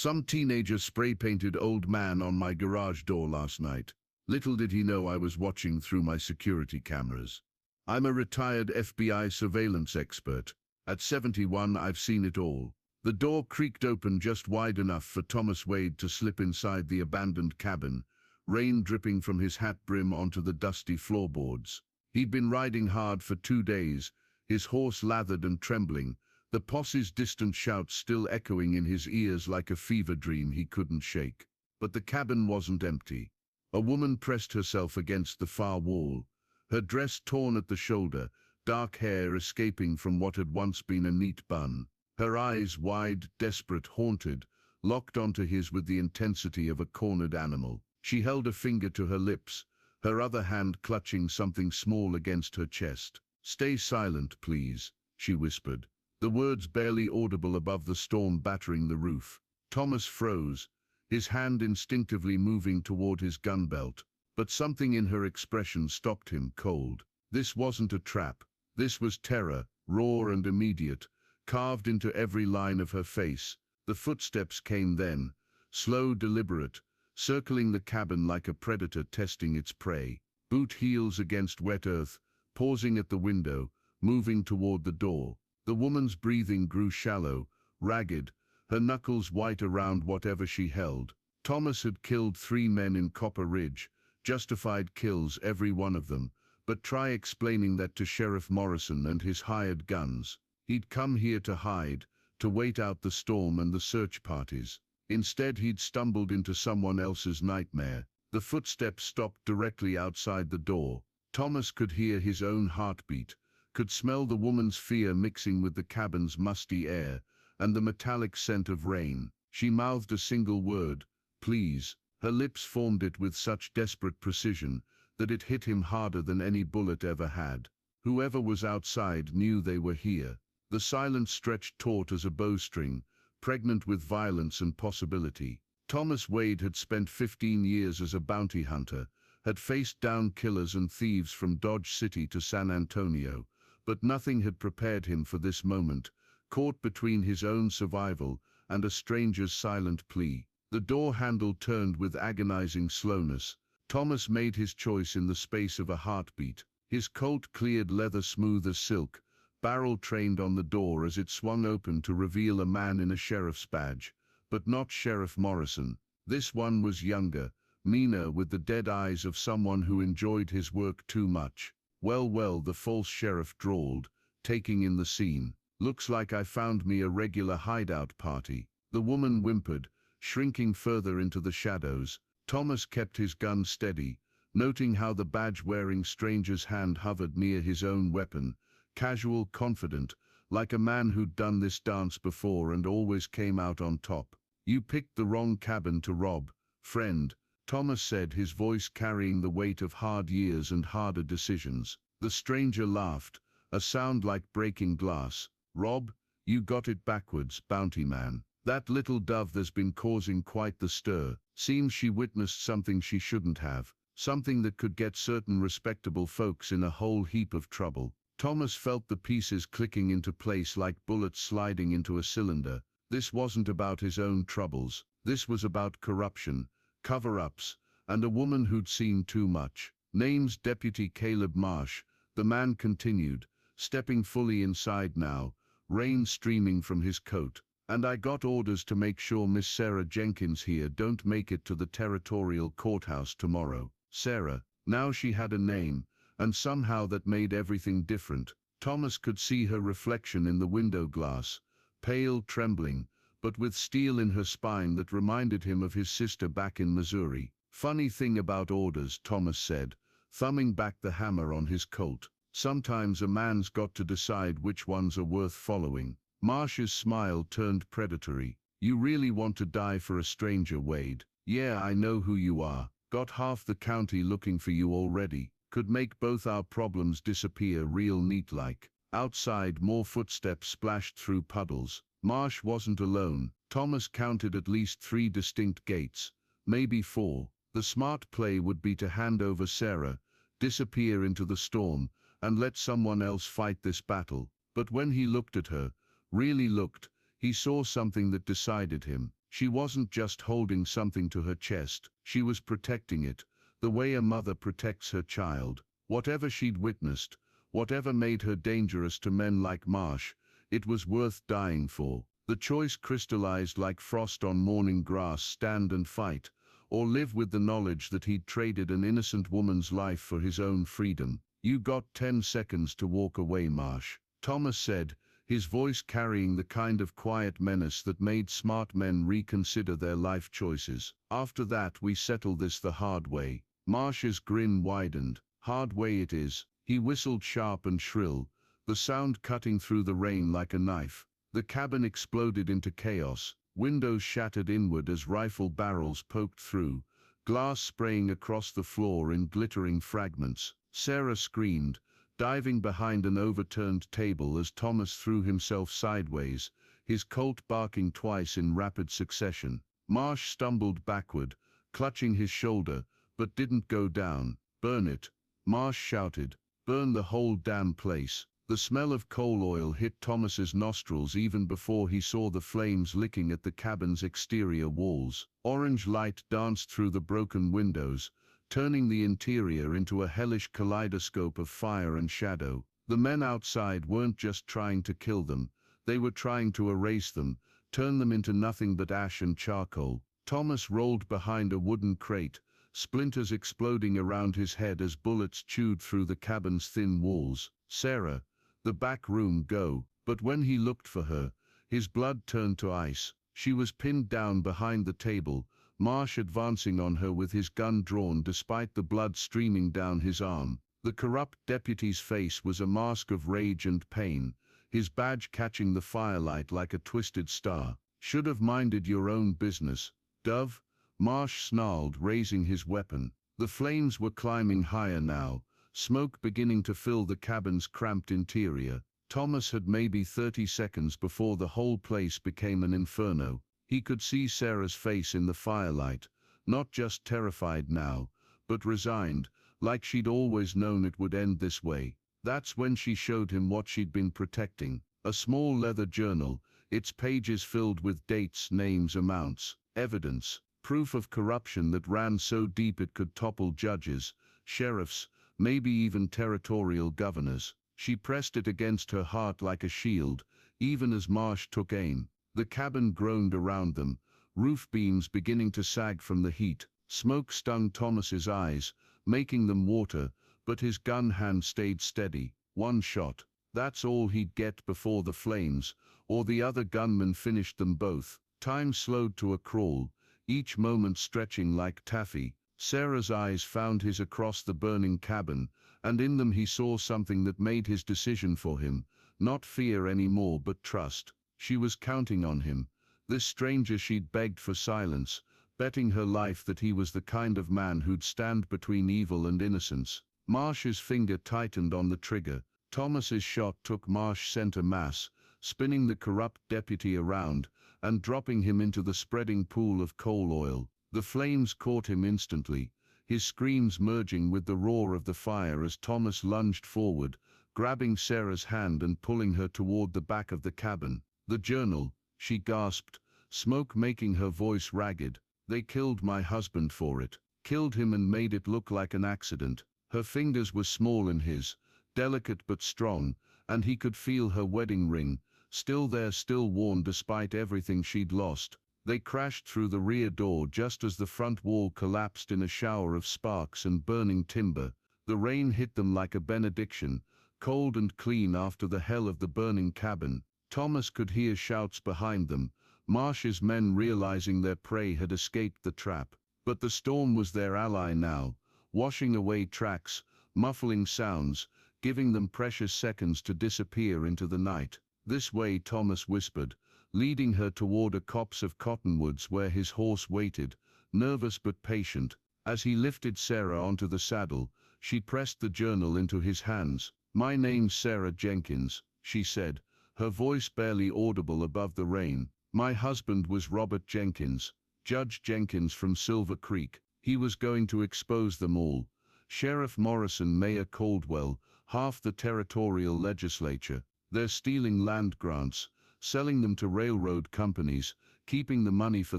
Some teenager spray-painted old man on my garage door last night. Little did he know I was watching through my security cameras. I'm a retired FBI surveillance expert. At 71, I've seen it all. The door creaked open just wide enough for Thomas Wade to slip inside the abandoned cabin, rain dripping from his hat brim onto the dusty floorboards. He'd been riding hard for 2 days, his horse lathered and trembling, the posse's distant shouts still echoing in his ears like a fever dream he couldn't shake. But the cabin wasn't empty. A woman pressed herself against the far wall, her dress torn at the shoulder, dark hair escaping from what had once been a neat bun. Her eyes, wide, desperate, haunted, locked onto his with the intensity of a cornered animal. She held a finger to her lips, her other hand clutching something small against her chest. "Stay silent, please," she whispered, the words barely audible above the storm battering the roof. Thomas froze, his hand instinctively moving toward his gun belt, but something in her expression stopped him cold. This wasn't a trap. This was terror, raw and immediate, carved into every line of her face. The footsteps came then, slow, deliberate, circling the cabin like a predator testing its prey. Boot heels against wet earth, pausing at the window, moving toward the door. The woman's breathing grew shallow, ragged, her knuckles white around whatever she held. Thomas had killed 3 men in Copper Ridge, justified kills, every one of them, but try explaining that to Sheriff Morrison and his hired guns. He'd come here to hide, to wait out the storm and the search parties. Instead, he'd stumbled into someone else's nightmare. The footsteps stopped directly outside the door. Thomas could hear his own heartbeat, could smell the woman's fear mixing with the cabin's musty air, and the metallic scent of rain. She mouthed a single word, "Please." Her lips formed it with such desperate precision that it hit him harder than any bullet ever had. Whoever was outside knew they were here. The silence stretched taut as a bowstring, pregnant with violence and possibility. Thomas Wade had spent 15 years as a bounty hunter, had faced down killers and thieves from Dodge City to San Antonio, but nothing had prepared him for this moment, caught between his own survival and a stranger's silent plea. The door handle turned with agonizing slowness. Thomas made his choice in the space of a heartbeat. His Colt cleared leather smooth as silk, barrel trained on the door as it swung open to reveal a man in a sheriff's badge, but not Sheriff Morrison. This one was younger, meaner, with the dead eyes of someone who enjoyed his work too much. Well, the false sheriff drawled, taking in the scene. "Looks like I found me a regular hideout party." The woman whimpered, shrinking further into the shadows. Thomas kept his gun steady, noting how the badge-wearing stranger's hand hovered near his own weapon, casual, confident, like a man who'd done this dance before and always came out on top. "You picked the wrong cabin to rob, friend," Thomas said, his voice carrying the weight of hard years and harder decisions. The stranger laughed, a sound like breaking glass. "Rob? You got it backwards, bounty man. That little dove there's been causing quite the stir. Seems she witnessed something she shouldn't have, something that could get certain respectable folks in a whole heap of trouble." Thomas felt the pieces clicking into place like bullets sliding into a cylinder. This wasn't about his own troubles. This was about corruption, cover-ups, and a woman who'd seen too much. "Name's Deputy Caleb Marsh," the man continued, stepping fully inside now, rain streaming from his coat. "And I got orders to make sure Miss Sarah Jenkins here don't make it to the territorial courthouse tomorrow." Sarah. Now she had a name, and somehow that made everything different. Thomas could see her reflection in the window glass, pale, trembling, but with steel in her spine that reminded him of his sister back in Missouri. "Funny thing about orders," Thomas said, thumbing back the hammer on his Colt. "Sometimes a man's got to decide which ones are worth following." Marsh's smile turned predatory. "You really want to die for a stranger, Wade? Yeah, I know who you are. Got half the county looking for you already. Could make both our problems disappear real neat like." Outside, more footsteps splashed through puddles. Marsh wasn't alone. Thomas counted at least 3 distinct gates, maybe 4. The smart play would be to hand over Sarah, disappear into the storm, and let someone else fight this battle. But when he looked at her, really looked, he saw something that decided him. She wasn't just holding something to her chest, she was protecting it, the way a mother protects her child. Whatever she'd witnessed, whatever made her dangerous to men like Marsh, it was worth dying for. The choice crystallized like frost on morning grass: stand and fight, or live with the knowledge that he'd traded an innocent woman's life for his own freedom. "You got 10 seconds to walk away, Marsh," Thomas said, his voice carrying the kind of quiet menace that made smart men reconsider their life choices. "After that we settle this the hard way." Marsh's grin widened. "Hard way it is." He whistled sharp and shrill, the sound cutting through the rain like a knife. The cabin exploded into chaos. Windows shattered inward as rifle barrels poked through, glass spraying across the floor in glittering fragments. Sarah screamed, diving behind an overturned table as Thomas threw himself sideways, his colt barking twice in rapid succession. Marsh stumbled backward, clutching his shoulder, but didn't go down. "Burn it," Marsh shouted. "Burn the whole damn place." The smell of coal oil hit Thomas's nostrils even before he saw the flames licking at the cabin's exterior walls. Orange light danced through the broken windows, turning the interior into a hellish kaleidoscope of fire and shadow. The men outside weren't just trying to kill them, they were trying to erase them, turn them into nothing but ash and charcoal. Thomas rolled behind a wooden crate, splinters exploding around his head as bullets chewed through the cabin's thin walls. "Sarah, the back room, go." But when he looked for her, his blood turned to ice. She was pinned down behind the table, Marsh advancing on her with his gun drawn despite the blood streaming down his arm. The corrupt deputy's face was a mask of rage and pain, his badge catching the firelight like a twisted star. "Should have minded your own business, Dove," Marsh snarled, raising his weapon. The flames were climbing higher now, smoke beginning to fill the cabin's cramped interior. Thomas had maybe 30 seconds before the whole place became an inferno. He could see Sarah's face in the firelight, not just terrified now, but resigned, like she'd always known it would end this way. That's when she showed him what she'd been protecting. A small leather journal, its pages filled with dates, names, amounts, evidence, proof of corruption that ran so deep it could topple judges, sheriffs, maybe even territorial governors. She pressed it against her heart like a shield, even as Marsh took aim. The cabin groaned around them, roof beams beginning to sag from the heat. Smoke stung Thomas's eyes, making them water, but his gun hand stayed steady. One shot. That's all he'd get before the flames, or the other gunmen finished them both. Time slowed to a crawl, each moment stretching like taffy. Sarah's eyes found his across the burning cabin, and in them he saw something that made his decision for him, not fear anymore but trust. She was counting on him, this stranger she'd begged for silence, betting her life that he was the kind of man who'd stand between evil and innocence. Marsh's finger tightened on the trigger. Thomas's shot took Marsh center mass, spinning the corrupt deputy around, and dropping him into the spreading pool of coal oil. The flames caught him instantly, his screams merging with the roar of the fire as Thomas lunged forward, grabbing Sarah's hand and pulling her toward the back of the cabin. "The journal," she gasped, smoke making her voice ragged. "They killed my husband for it. Killed him and made it look like an accident." Her fingers were small in his, delicate but strong, and he could feel her wedding ring, still there, still worn despite everything she'd lost. They crashed through the rear door just as the front wall collapsed in a shower of sparks and burning timber. The rain hit them like a benediction, cold and clean after the hell of the burning cabin. Thomas could hear shouts behind them, Marsh's men realizing their prey had escaped the trap. But the storm was their ally now, washing away tracks, muffling sounds, giving them precious seconds to disappear into the night. "This way," Thomas whispered, leading her toward a copse of cottonwoods where his horse waited, nervous but patient. As he lifted Sarah onto the saddle, she pressed the journal into his hands. "My name's Sarah Jenkins," she said, her voice barely audible above the rain. "My husband was Robert Jenkins, Judge Jenkins from Silver Creek. He was going to expose them all. Sheriff Morrison, Mayor Caldwell, half the territorial legislature. They're stealing land grants, selling them to railroad companies, keeping the money for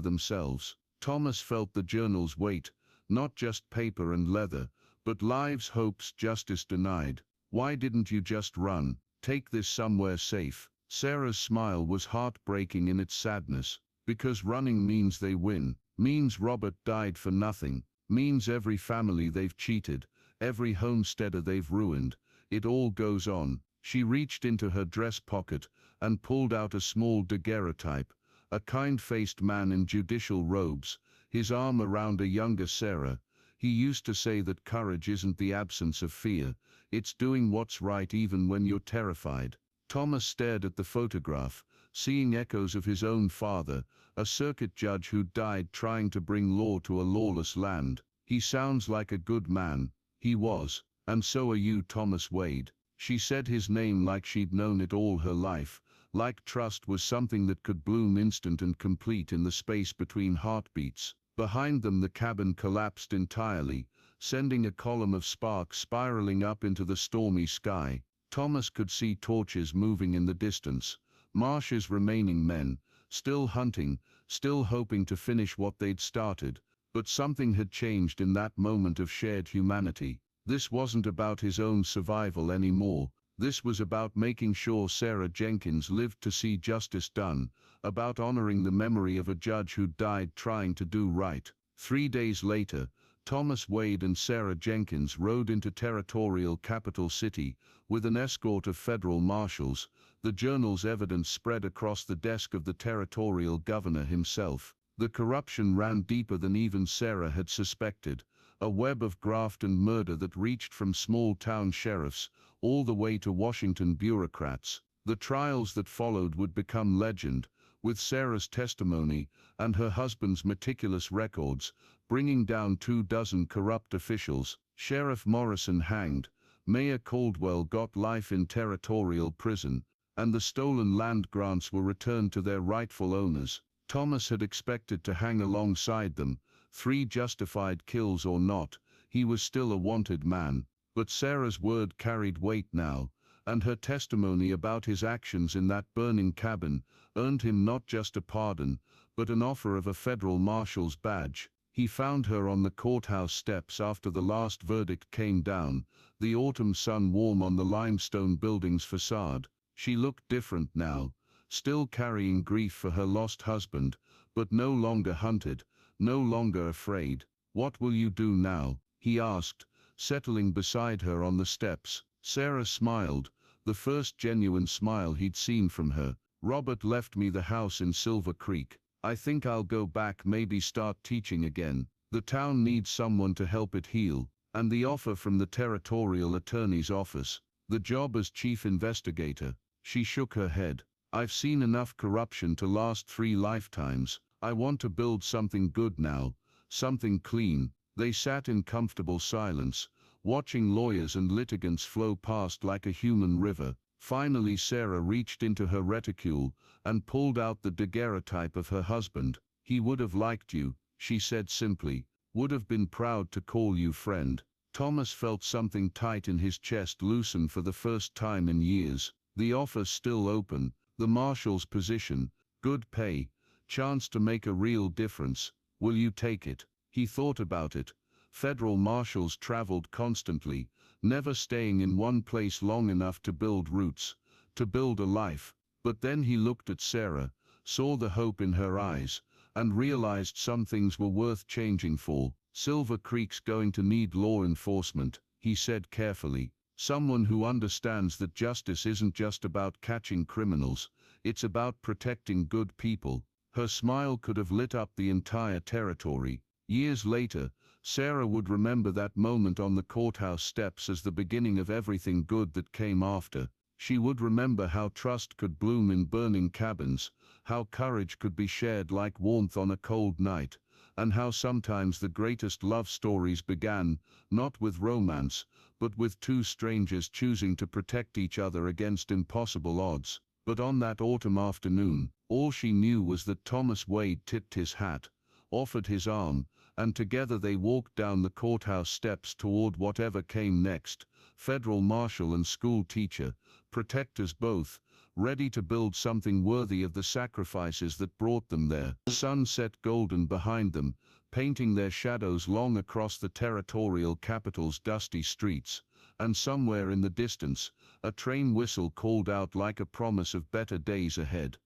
themselves. Thomas felt the journal's weight, not just paper and leather, but lives, hopes, justice denied. Why didn't you just run? Take this somewhere safe. Sarah's smile was heartbreaking in its sadness. Because running means they win, means Robert died for nothing, means every family they've cheated, every homesteader they've ruined. It all goes on. She reached into her dress pocket and pulled out a small daguerreotype, a kind-faced man in judicial robes, his arm around a younger Sarah. He used to say that courage isn't the absence of fear, it's doing what's right even when you're terrified. Thomas stared at the photograph, seeing echoes of his own father, a circuit judge who died trying to bring law to a lawless land. He sounds like a good man. He was. And so are you, Thomas Wade. She said his name like she'd known it all her life, like trust was something that could bloom instant and complete in the space between heartbeats. Behind them the cabin collapsed entirely, sending a column of sparks spiraling up into the stormy sky. Thomas could see torches moving in the distance. Marsh's remaining men, still hunting, still hoping to finish what they'd started. But something had changed in that moment of shared humanity. This wasn't about his own survival anymore. This was about making sure Sarah Jenkins lived to see justice done, about honoring the memory of a judge who died trying to do right. 3 days later, Thomas Wade and Sarah Jenkins rode into territorial capital city, with an escort of federal marshals. The journal's evidence spread across the desk of the territorial governor himself. The corruption ran deeper than even Sarah had suspected, a web of graft and murder that reached from small-town sheriffs all the way to Washington bureaucrats. The trials that followed would become legend, with Sarah's testimony and her husband's meticulous records, bringing down 24 corrupt officials. Sheriff Morrison hanged, Mayor Caldwell got life in territorial prison, and the stolen land grants were returned to their rightful owners. Thomas had expected to hang alongside them, 3 justified kills or not, he was still a wanted man. But Sarah's word carried weight now, and her testimony about his actions in that burning cabin earned him not just a pardon, but an offer of a federal marshal's badge. He found her on the courthouse steps after the last verdict came down, the autumn sun warm on the limestone building's facade. She looked different now, still carrying grief for her lost husband, but no longer hunted, no longer afraid. "What will you do now?" he asked, settling beside her on the steps. Sarah smiled, the first genuine smile he'd seen from her. "Robert left me the house in Silver Creek. I think I'll go back, maybe start teaching again. The town needs someone to help it heal." And the offer from the territorial attorney's office, the job as chief investigator. She shook her head. "I've seen enough corruption to last 3 lifetimes. I want to build something good now, something clean." They sat in comfortable silence, watching lawyers and litigants flow past like a human river. Finally Sarah reached into her reticule and pulled out the daguerreotype of her husband. "He would have liked you," she said simply, "would have been proud to call you friend." Thomas felt something tight in his chest loosen for the first time in years. The offer still open, the marshal's position, good pay, chance to make a real difference. Will you take it? He thought about it. Federal marshals traveled constantly, never staying in one place long enough to build roots, to build a life. But then he looked at Sarah, saw the hope in her eyes, and realized some things were worth changing for. "Silver Creek's going to need law enforcement," he said carefully. "Someone who understands that justice isn't just about catching criminals, it's about protecting good people." Her smile could have lit up the entire territory. Years later, Sarah would remember that moment on the courthouse steps as the beginning of everything good that came after. She would remember how trust could bloom in burning cabins, how courage could be shared like warmth on a cold night, and how sometimes the greatest love stories began, not with romance, but with 2 strangers choosing to protect each other against impossible odds. But on that autumn afternoon, all she knew was that Thomas Wade tipped his hat, offered his arm, and together they walked down the courthouse steps toward whatever came next. Federal marshal and school teacher, protectors both, ready to build something worthy of the sacrifices that brought them there. The sun set golden behind them, painting their shadows long across the territorial capital's dusty streets, and somewhere in the distance, a train whistle called out like a promise of better days ahead.